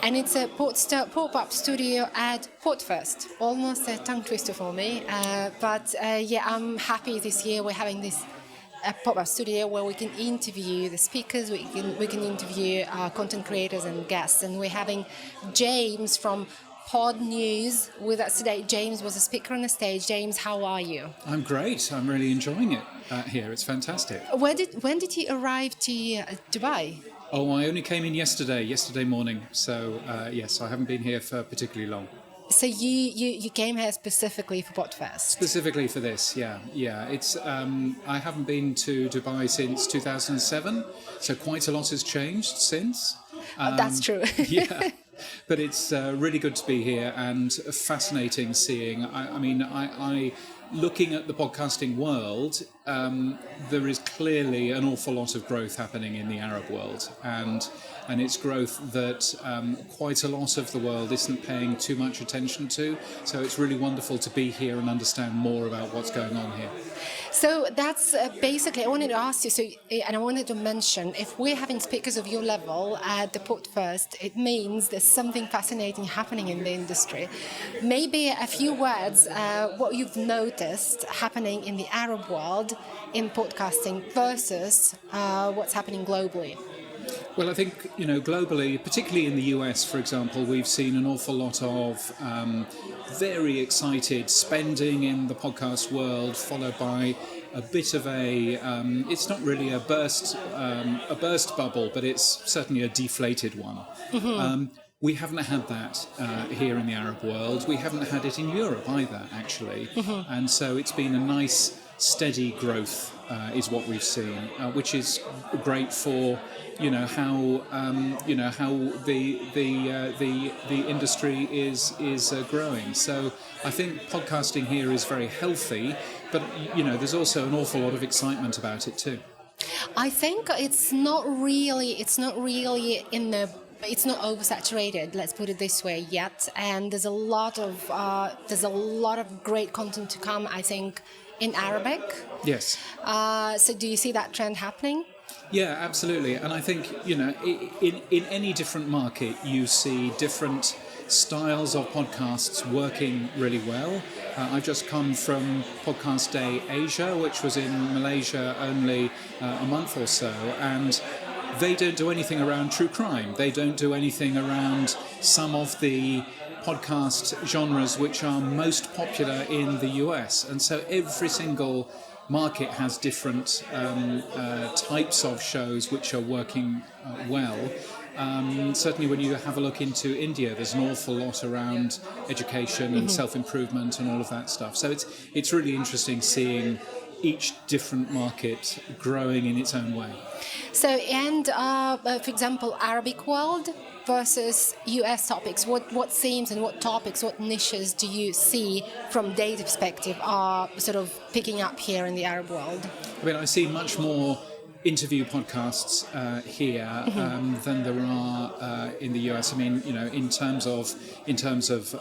And it's a pop-up studio at PodFest. Almost a tongue twister for me. But I'm happy this year we're having this pop-up studio where we can interview the speakers, we can interview content creators and guests. And we're having James from Podnews with us today. James was a speaker on the stage. James, how are you? I'm great. I'm really enjoying it here. It's fantastic. When did you arrive to Dubai? Oh, I only came in yesterday morning. So, yes, I haven't been here for particularly long. So you came here specifically for PodFest? Specifically for this, yeah. It's I haven't been to Dubai since 2007, so quite a lot has changed since. That's true. Yeah. But it's really good to be here and fascinating seeing. I looking at the podcasting world, there is clearly an awful lot of growth happening in the Arab world, and it's growth that quite a lot of the world isn't paying too much attention to. So it's really wonderful to be here and understand more about what's going on here. So that's basically, I wanted to ask you, and I wanted to mention, if we're having speakers of your level at the PodFest, it means there's something fascinating happening in the industry. Maybe a few words, what you've noticed happening in the Arab world in podcasting versus what's happening globally. Well, I think, globally, particularly in the US, for example, we've seen an awful lot of very excited spending in the podcast world, followed by a bit of it's not really a burst bubble, but it's certainly a deflated one. Mm-hmm. We haven't had that here in the Arab world. We haven't had it in Europe either, actually. Mm-hmm. And so it's been a nice, steady growth is what we've seen, which is great for how the industry is growing. So I think podcasting here is very healthy, but there's also an awful lot of excitement about it too. I think it's not really it's not oversaturated, let's put it this way, yet, and there's a lot of great content to come, I think, in Arabic. Yes. So do you see that trend happening? Yeah, absolutely. And I think, in any different market, you see different styles of podcasts working really well. I've just come from Podcast Day Asia, which was in Malaysia only a month or so, and they don't do anything around true crime. They don't do anything around some of the podcast genres which are most popular in the US. And so every single market has different types of shows which are working well. Certainly when you have a look into India, there's an awful lot around education and self-improvement and all of that stuff. So it's really interesting seeing each different market growing in its own way. So, and for example, Arabic world versus US topics, what themes and what topics, what niches do you see from data perspective are sort of picking up here in the Arab world? I mean, I see much more interview podcasts here than there are in the US. I mean, in terms of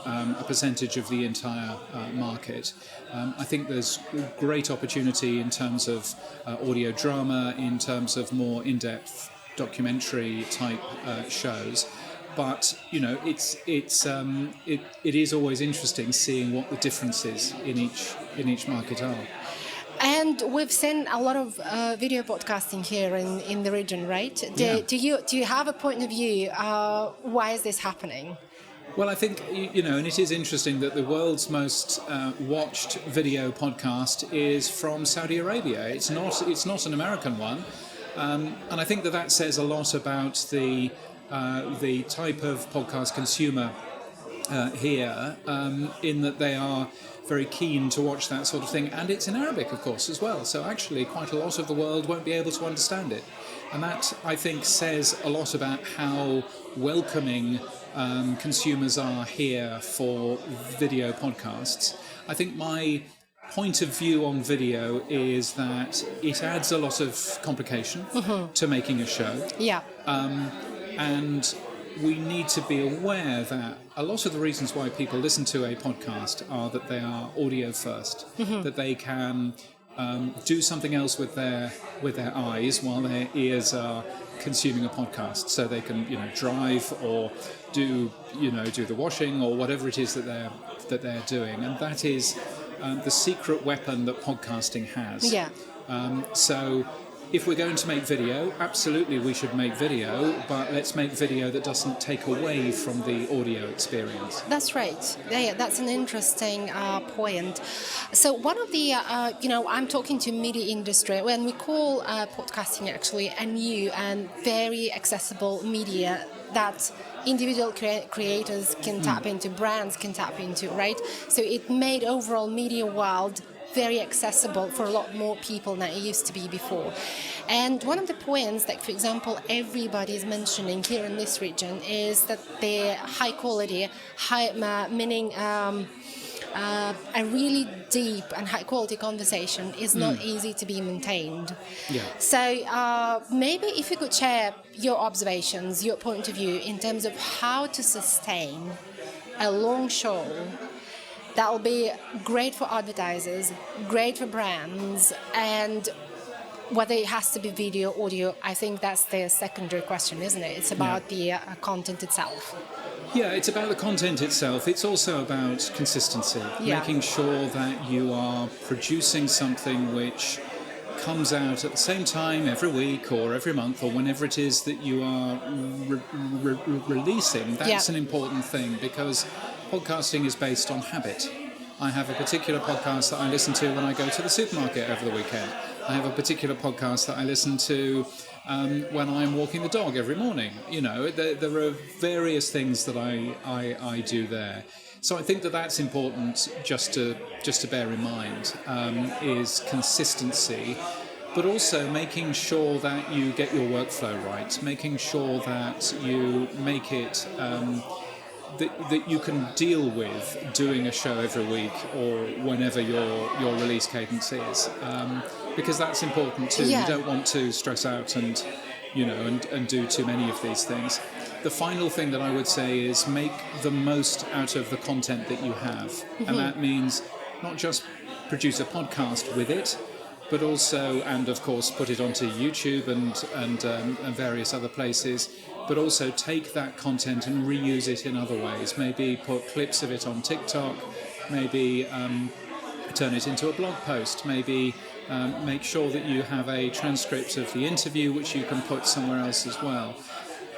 a percentage of the entire market, I think there's great opportunity in terms of audio drama, in terms of more in-depth documentary type shows. But it is always interesting seeing what the differences in each market are. And we've seen a lot of video podcasting here in the region, right? Do you have a point of view? Why is this happening? Well, I think, and it is interesting that the world's most watched video podcast is from Saudi Arabia. It's not an American one. And I think that says a lot about the type of podcast consumer here, in that they are very keen to watch that sort of thing. And it's in Arabic, of course, as well. So actually quite a lot of the world won't be able to understand it. And that, I think, says a lot about how welcoming consumers are here for video podcasts. I think my point of view on video is that it adds a lot of complication to making a show. Yeah. And we need to be aware that a lot of the reasons why people listen to a podcast are that they are audio first, that they can do something else with their eyes while their ears are consuming a podcast, so they can drive or do the washing or whatever it is that they're doing, and that is the secret weapon that podcasting has. Yeah. So if we're going to make video, absolutely we should make video, but let's make video that doesn't take away from the audio experience. That's right. Yeah, that's an interesting point. So one of the, I'm talking to media industry when we call podcasting actually a new and very accessible media that individual creators can tap into, brands can tap into, right? So it made overall media world very accessible for a lot more people than it used to be before. And one of the points that, for example, everybody is mentioning here in this region is that they're high quality, meaning a really deep and high quality conversation is not easy to be maintained. Yeah. So maybe if you could share your observations, your point of view in terms of how to sustain a long show that will be great for advertisers, great for brands, and whether it has to be video, audio, I think that's the secondary question, isn't it? It's about the content itself. Yeah, it's about the content itself. It's also about consistency, making sure that you are producing something which comes out at the same time every week or every month or whenever it is that you are releasing. That's an important thing, because podcasting is based on habit. I have a particular podcast that I listen to when I go to the supermarket over the weekend. I have a particular podcast that I listen to when I'm walking the dog every morning. There are various things that I do there. So I think that that's important just to bear in mind, is consistency, but also making sure that you get your workflow right, making sure that you make it that you can deal with doing a show every week or whenever your release cadence is, because that's important too. You don't want to stress out and do too many of these things. The final thing that I would say is make the most out of the content that you have, and that means not just produce a podcast with it, but also, and of course, put it onto YouTube and various other places, but also take that content and reuse it in other ways. Maybe put clips of it on TikTok, maybe turn it into a blog post, maybe make sure that you have a transcript of the interview which you can put somewhere else as well.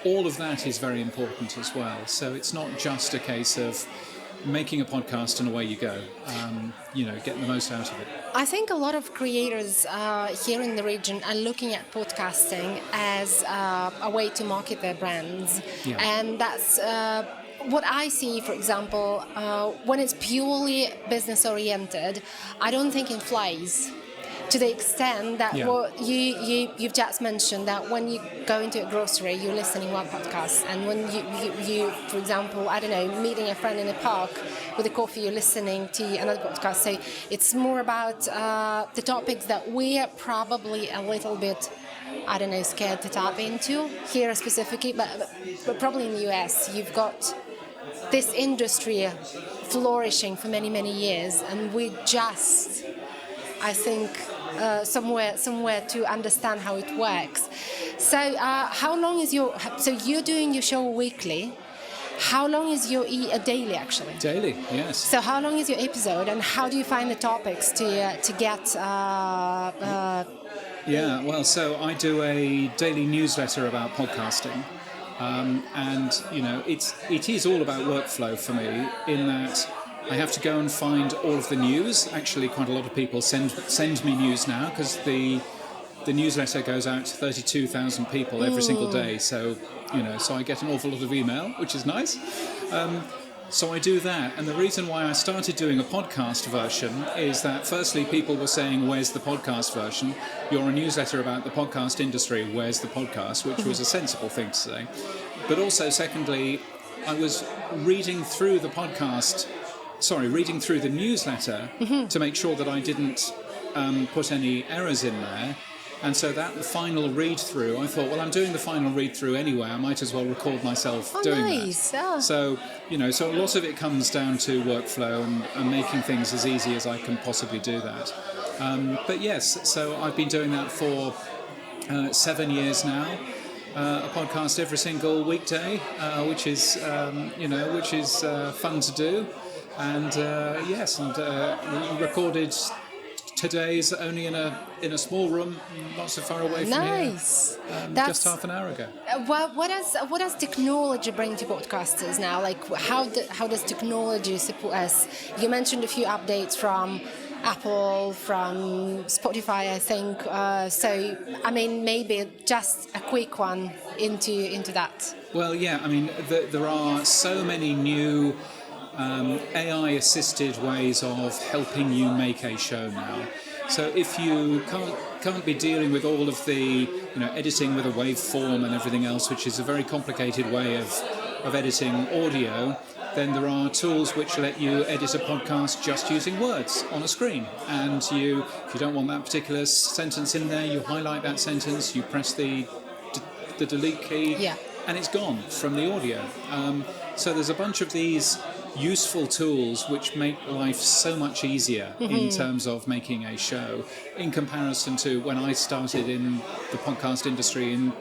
All of that is very important as well. So it's not just a case of making a podcast and away you go, getting the most out of it. I think a lot of creators here in the region are looking at podcasting as a way to market their brands. Yeah. And that's what I see, for example, when it's purely business oriented, I don't think it flies. To the extent that what you've just mentioned, that when you go into a grocery, you're listening to one podcast, and when you, for example, I don't know, meeting a friend in a park with a coffee, you're listening to another podcast. So it's more about the topics that we're probably a little bit, I don't know, scared to tap into here specifically, but probably in the US, you've got this industry flourishing for many, many years, and we just, I think, somewhere to understand how it works. So how long is so you're doing your show weekly. How long is your daily actually? Daily, yes. So how long is your episode, and how do you find the topics to get? So I do a daily newsletter about podcasting, and it is all about workflow for me, in that I have to go and find all of the news. Actually, quite a lot of people send me news now, because the newsletter goes out to 32,000 people every single day. So, so I get an awful lot of email, which is nice. So I do that. And the reason why I started doing a podcast version is that, firstly, people were saying, where's the podcast version? You're a newsletter about the podcast industry, where's the podcast? Which was a sensible thing to say. But also, secondly, I was reading through the newsletter to make sure that I didn't put any errors in there. And so that final read-through, I thought, well, I'm doing the final read-through anyway, I might as well record myself doing that. Oh. So, so a lot of it comes down to workflow and making things as easy as I can possibly do that. But yes, so I've been doing that for 7 years now. A podcast every single weekday, which is fun to do, and recorded today's only in a small room, not so far away from Nice. here, just half an hour ago. What does technology bring to podcasters now? Like how does technology support us? You mentioned a few updates from Apple, from Spotify, I think. So, I mean, maybe just a quick one into that. Well, yeah, I mean, there are so many new AI-assisted ways of helping you make a show now. So if you can't be dealing with all of the editing with a waveform and everything else, which is a very complicated way of editing audio, then there are tools which let you edit a podcast just using words on a screen. And if you don't want that particular sentence in there, you highlight that sentence, you press the delete key, and it's gone from the audio. So there's a bunch of these useful tools which make life so much easier in terms of making a show, in comparison to when I started in the podcast industry in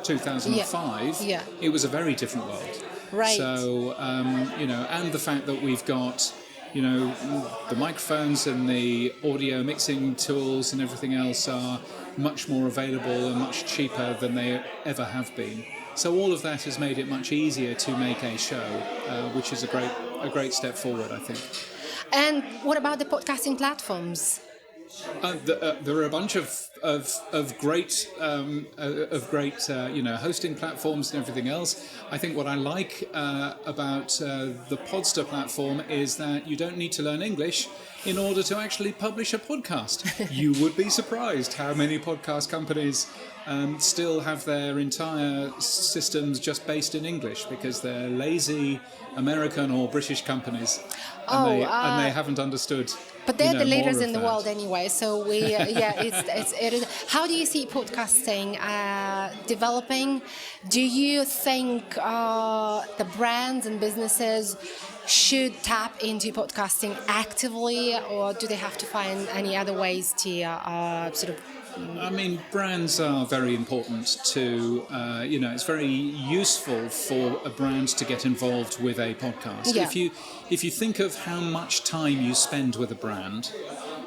2005. It was a very different world. Right. So, and the fact that we've got, the microphones and the audio mixing tools and everything else are much more available and much cheaper than they ever have been. So all of that has made it much easier to make a show, which is a great step forward, I think. And what about the podcasting platforms? There are a bunch of great hosting platforms and everything else. I think what I like about the Podster platform is that you don't need to learn English in order to actually publish a podcast. You would be surprised how many podcast companies still have their entire systems just based in English because they're lazy American or British companies, and they haven't understood. But they're the leaders in the world anyway. So it is. How do you see podcasting developing? Do you think the brands and businesses should tap into podcasting actively, or do they have to find any other ways to sort of? I mean, brands are very important to, it's very useful for a brand to get involved with a podcast. Yeah. If you think of how much time you spend with a brand,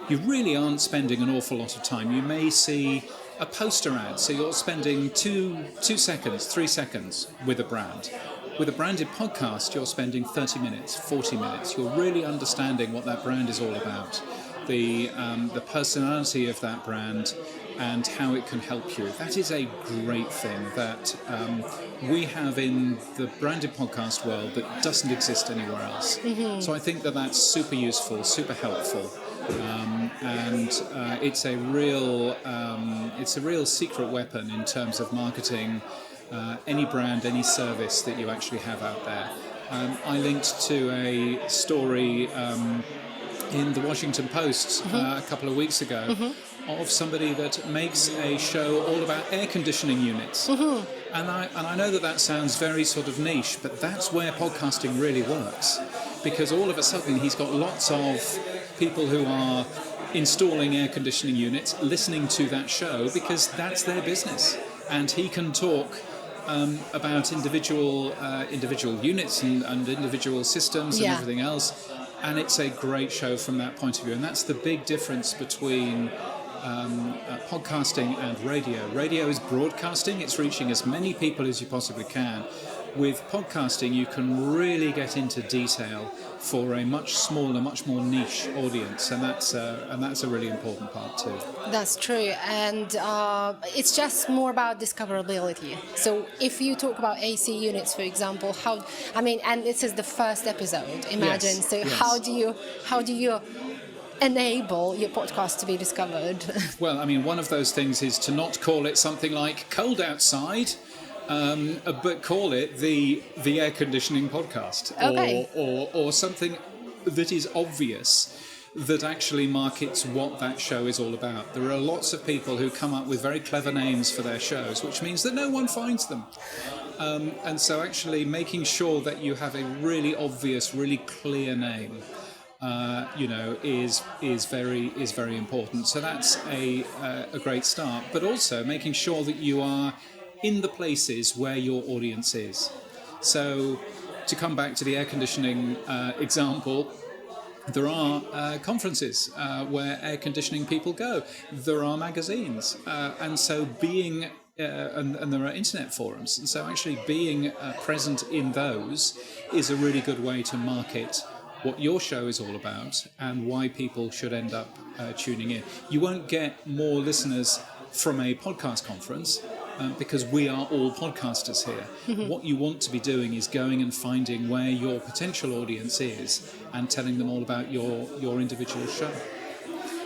you really aren't spending an awful lot of time. You may see a poster ad, so you're spending 2 seconds, 3 seconds with a brand. With a branded podcast, you're spending 30 minutes, 40 minutes. You're really understanding what that brand is all about, the personality of that brand, and how it can help you. That is a great thing that we have in the branded podcast world that doesn't exist anywhere else. Mm-hmm. So I think that that's super useful, super helpful, and it's a real secret weapon in terms of marketing any brand, any service that you actually have out there. I linked to a story in the Washington Post a couple of weeks ago of somebody that makes a show all about air conditioning units. And I know that sounds very sort of niche, but that's where podcasting really works, because all of a sudden he's got lots of people who are installing air conditioning units listening to that show because that's their business, and he can talk about individual units and individual systems and everything else. And it's a great show from that point of view. And that's the big difference between podcasting and radio. Radio is broadcasting. It's reaching as many people as you possibly can. With podcasting, you can really get into detail for a much smaller, much more niche audience, and that's a really important part too. That's true, and it's just more about discoverability. So if you talk about AC units, for example, and this is the first episode, imagine. Yes, so yes. how do you enable your podcast to be discovered? Well, I mean, one of those things is to not call it something like "Cold Outside," but call it the air conditioning podcast, or something that is obvious, that actually markets what that show is all about. There are lots of people who come up with very clever names for their shows, which means that no one finds them. And so actually making sure that you have a really obvious, really clear name is very important. So that's a great start. But also making sure that you are in the places where your audience is. So to come back to the air conditioning example, there are conferences where air conditioning people go. There are magazines, and so being and there are internet forums, and so actually being present in those is a really good way to market what your show is all about and why people should end up tuning in. You won't get more listeners from a podcast conference because we are all podcasters here. Mm-hmm. What you want to be doing is going and finding where your potential audience is and telling them all about your individual show.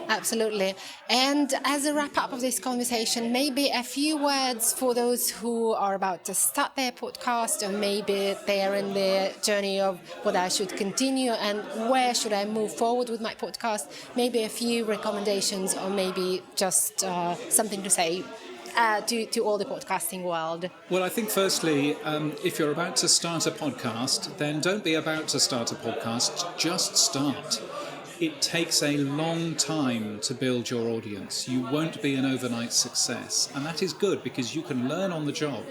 Absolutely. And as a wrap up of this conversation, maybe a few words for those who are about to start their podcast, or maybe they are in the journey of whether I should continue and where should I move forward with my podcast. Maybe a few recommendations, or maybe just something to say to all the podcasting world. Well, I think firstly, if you're about to start a podcast, then don't be about to start a podcast, just start. It takes a long time to build your audience. You won't be an overnight success. And that is good because you can learn on the job.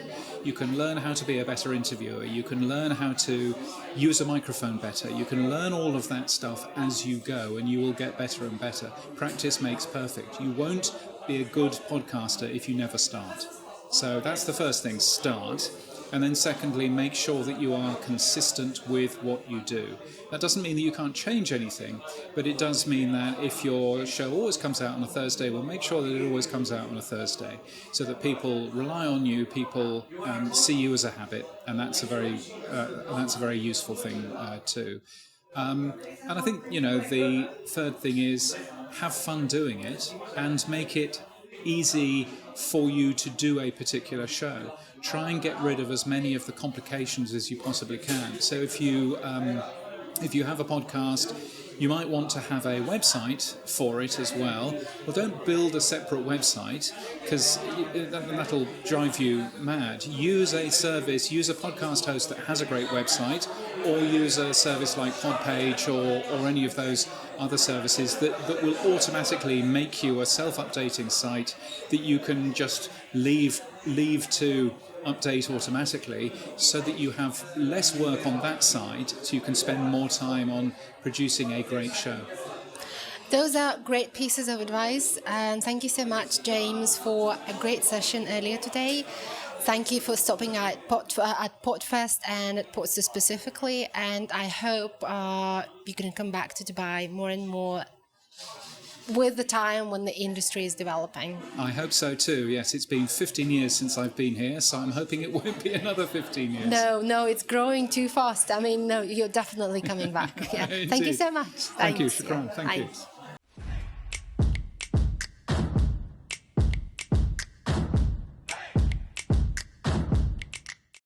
You can learn how to be a better interviewer. You can learn how to use a microphone better. You can learn all of that stuff as you go, and you will get better and better. Practice makes perfect. You won't be a good podcaster if you never start. So that's the first thing, start. And then secondly, make sure that you are consistent with what you do. That doesn't mean that you can't change anything, but it does mean that if your show always comes out on a Thursday, well, make sure that it always comes out on a Thursday so that people rely on you, people see you as a habit, and that's a very useful thing too. And I think, the third thing is have fun doing it and make it easy for you to do a particular show. Try and get rid of as many of the complications as you possibly can. So if you have a podcast, you might want to have a website for it as well. Well, don't build a separate website because that'll drive you mad. Use a service, use a podcast host that has a great website, or use a service like Podpage or any of those other services that will automatically make you a self-updating site that you can just leave to update automatically, so that you have less work on that side, so you can spend more time on producing a great show. Those are great pieces of advice, and thank you so much, James, for a great session earlier today. Thank you for stopping at PodFest and at Podster specifically, and I hope you can come back to Dubai more and more with the time when the industry is developing. I hope so too, yes. It's been 15 years since I've been here, so I'm hoping it won't be another 15 years. No, it's growing too fast. I mean, no, you're definitely coming back. Yeah. Thank you so much. Thank you, Shukran. Thank you.